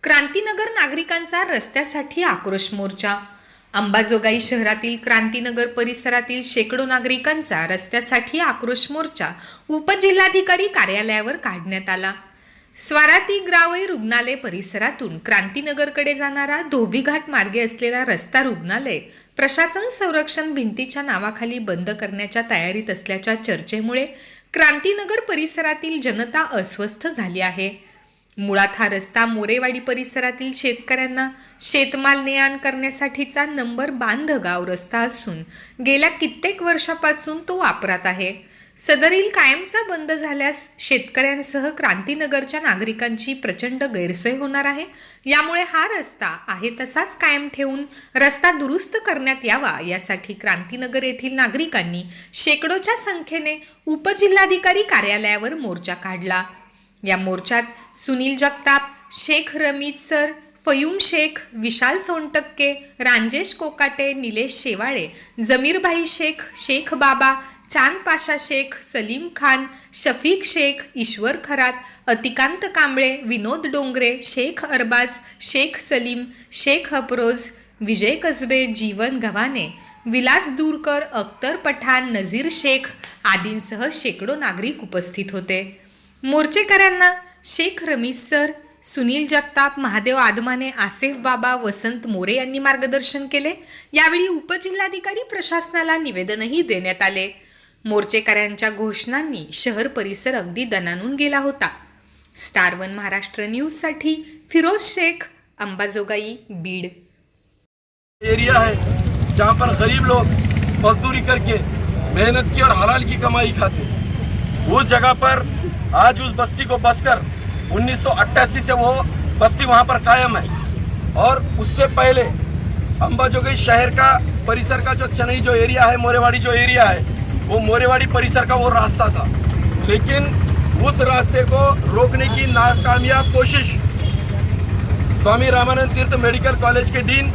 क्रांतीनगर नागरिकांचा रस्त्यासाठी आक्रोश मोर्चा. अंबाजोगाई शहरातील क्रांतीनगर परिसरातील शेकडो नागरिकांचा रस्त्यासाठी आक्रोश मोर्चा उपजिल्हाधिकारी कार्यालयावर काढण्यात आला. स्वाराती ग्रावई रुग्णालय परिसरातून क्रांतीनगरकडे जाणारा धोबीघाट मार्गे असलेला रस्ता रुग्णालय प्रशासन संरक्षण भिंतीच्या नावाखाली बंद करण्याच्या तयारीत असल्याच्या चर्चेमुळे क्रांतीनगर परिसरातील जनता अस्वस्थ झाली आहे. मुळात हा रस्ता मोरेवाडी परिसरातील शेतकऱ्यांना शेतमाल ने-आण करण्यासाठीचा नंबर बांधगाव रस्ता असून गेल्या कित्येक वर्षापासून तो वापरात आहे. सदरील कायमचा बंद झाल्यास शेतकऱ्यांसह क्रांतीनगरच्या नागरिकांची प्रचंड गैरसोय होणार आहे. यामुळे हा रस्ता आहे तसाच कायम ठेवून रस्ता दुरुस्त करण्यात यावा यासाठी क्रांतीनगर येथील नागरिकांनी शेकडोच्या संख्येने उपजिल्हाधिकारी कार्यालयावर मोर्चा काढला. या मोर्चात सुनील जगताप, शेख रमीज सर, फयूम शेख, विशाल सोनटक्के, रांजेश कोकाटे, निलेश शेवाळे, जमीरभाई शेख, शेख बाबा, चांद पाशा शेख, सलीम खान, शफीक शेख, ईश्वर खरात, अतिकांत कांबळे, विनोद डोंगरे, शेख अरबाज, शेख सलीम, शेख अफरोज, विजय कसबे, जीवन गव्हाणे, विलास दूरकर, अख्तर पठाण, नजीर शेख आदींसह शेकडो नागरिक उपस्थित होते. मोर्चेकऱ्यांना शेख रमीज सर, सुनील जगताप, महादेव आदमाने, आसेफ बाबा, वसंत मोरे यांनी मार्गदर्शन केले. यावेळी उपजिल्हाधिकारी प्रशासनाला निवेदनही देण्यात आले. मोर्चेकऱ्यांच्या घोषणांनी शहर परिसर अगदी दणाणून गेला होता. स्टार वन महाराष्ट्र न्यूज साठी फिरोज शेख, अंबाजोगाई, बीड. एरिया है जहाँ पर गरीब लोग मजदूरी करके मेहनत की और हलाल की कमाई खाते, उस जगह पर आज उस बस्ती को बसकर 1988 से वो बस्ती वहाँ पर कायम है। और उससे पहले अंबाजोगाई शहर का परिसर का जो चनई जो एरिया है, मोरेवाड़ी जो एरिया है, वो मोरेवाड़ी परिसर का वो रास्ता था। लेकिन उस रास्ते को रोकने की नाकामयाब कोशिश स्वामी रामानंद तीर्थ मेडिकल कॉलेज के डीन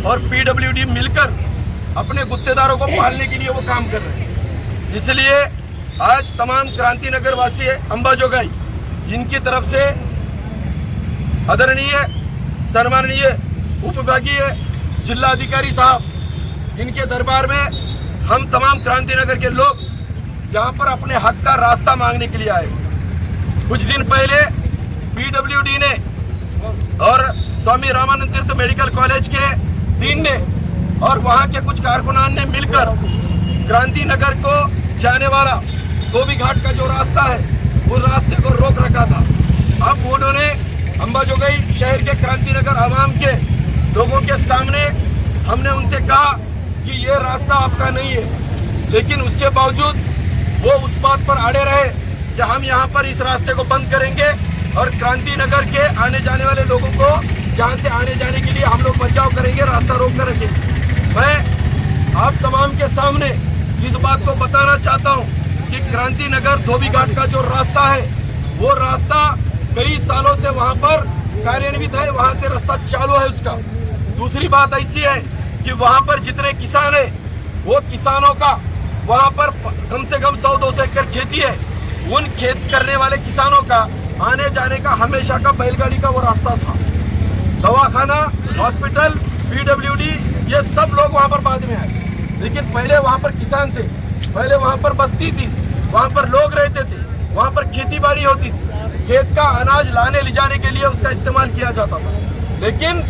और PWD मिलकर अपने गुत्तेदारों को पालने के लिए वो काम कर रहे हैं। इसलिए आज तमाम क्रांतिनगर वासी अंबाजोगाई इनकी तरफ से आदरणीय सम्माननीय उपविभागीय जिलाधिकारी साहब इनके दरबार में हम तमाम क्रांतिनगर के लोग यहाँ पर अपने हक का रास्ता मांगने के लिए आए। कुछ दिन पहले PWD ने और स्वामी रामानंद तीर्थ मेडिकल कॉलेज के डीन ने और वहाँ के कुछ कारकुनान ने मिलकर क्रांतिनगर को जाने वाला धोबीघाट का जो रास्ता है उस रास्ते को रोक रखा था। अब उन्होंने अंबाजोगाई शहर के क्रांतिनगर आवाम के लोगों के सामने हमने उनसे कहा कि ये रास्ता आपका नहीं है, लेकिन उसके बावजूद वो उस बात पर अड़े रहे कि हम यहाँ पर इस रास्ते को बंद करेंगे और क्रांतिनगर के आने जाने वाले लोगों को जहाँ से आने जाने के लिए हम लोग बचाव करेंगे, रास्ता रोक कर रखेंगे। मैं आप तमाम के सामने इस बात को बताना चाहता हूँ कि क्रांतिनगर धोबीघाट का जो रास्ता है वो रास्ता कई सालों से वहाँ पर कार्यान्वित है, वहाँ से रास्ता चालू है उसका। दूसरी बात ऐसी है कि वहाँ पर जितने किसान है वो किसानों का वहाँ पर कम से कम 100-200 एकड़ खेती है। उन खेत करने वाले किसानों का आने जाने का हमेशा का बैलगाड़ी का वो रास्ता था। दवाखाना, हॉस्पिटल, PWD ये सब लोग वहाँ पर बाद में आए, लेकिन पहले वहाँ पर किसान थे, पहले वहाँ पर बस्ती थी, वहाँ पर लोग रहते थे, वहाँ पर खेती बाड़ी होती थी, खेत का अनाज लाने ले जाने के लिए उसका इस्तेमाल किया जाता था। लेकिन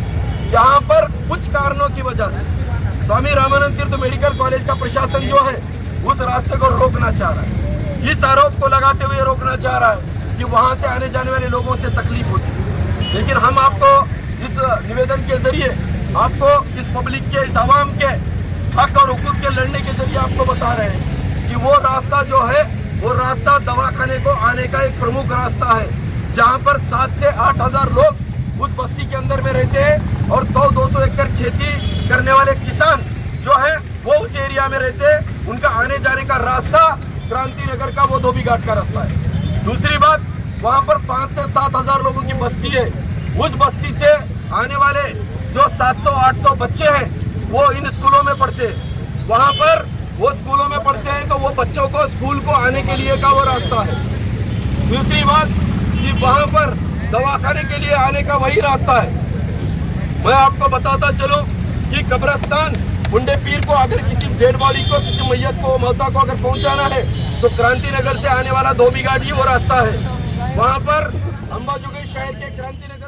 यहाँ पर कुछ कारणों की वजह से स्वामी रामानंद तीर्थ मेडिकल कॉलेज का प्रशासन जो है उस रास्ते को रोकना चाह रहा है। इस आरोप को लगाते हुए रोकना चाह रहा है कि वहाँ से आने जाने वाले लोगों से तकलीफ होती है। लेकिन हम आपको इस निवेदन के जरिए, आपको इस पब्लिक के, इस आवाम के हक और हुकूक के लड़ने के जरिए आपको बता रहे हैं कि वो रास्ता जो है वो रास्ता दवाखाने को आने का एक प्रमुख रास्ता है, जहाँ पर 7 से 8 हज़ार लोग उस बस्ती के अंदर में रहते हैं और 100-200 एकड़ खेती करने वाले किसान जो है वो उस एरिया में रहते हैं। उनका आने जाने का रास्ता क्रांतिनगर का वो धोबीघाट का रास्ता है। दूसरी बात, वहाँ पर 5 से 7 हज़ार लोगों की बस्ती है। उस बस्ती से आने वाले जो 700-800 बच्चे हैं वो इन स्कूलों में पढ़ते हैं। वहाँ पर वो स्कूलों में पढ़ते हैं तो वो बच्चों को स्कूल को आने के लिए का वो रास्ता है। दूसरी बात कि वहाँ पर दवाखाने के लिए आने का वही रास्ता है। मैं आपको बताता चलूं कि कब्रिस्तान मुंडे पीर को अगर किसी डेड बॉडी को, किसी मैयत को, मौता को अगर पहुंचाना है तो क्रांति नगर से आने वाला धोबी घाट ही वो रास्ता है। वहां पर अंबाजोगाई शहर के क्रांति नगर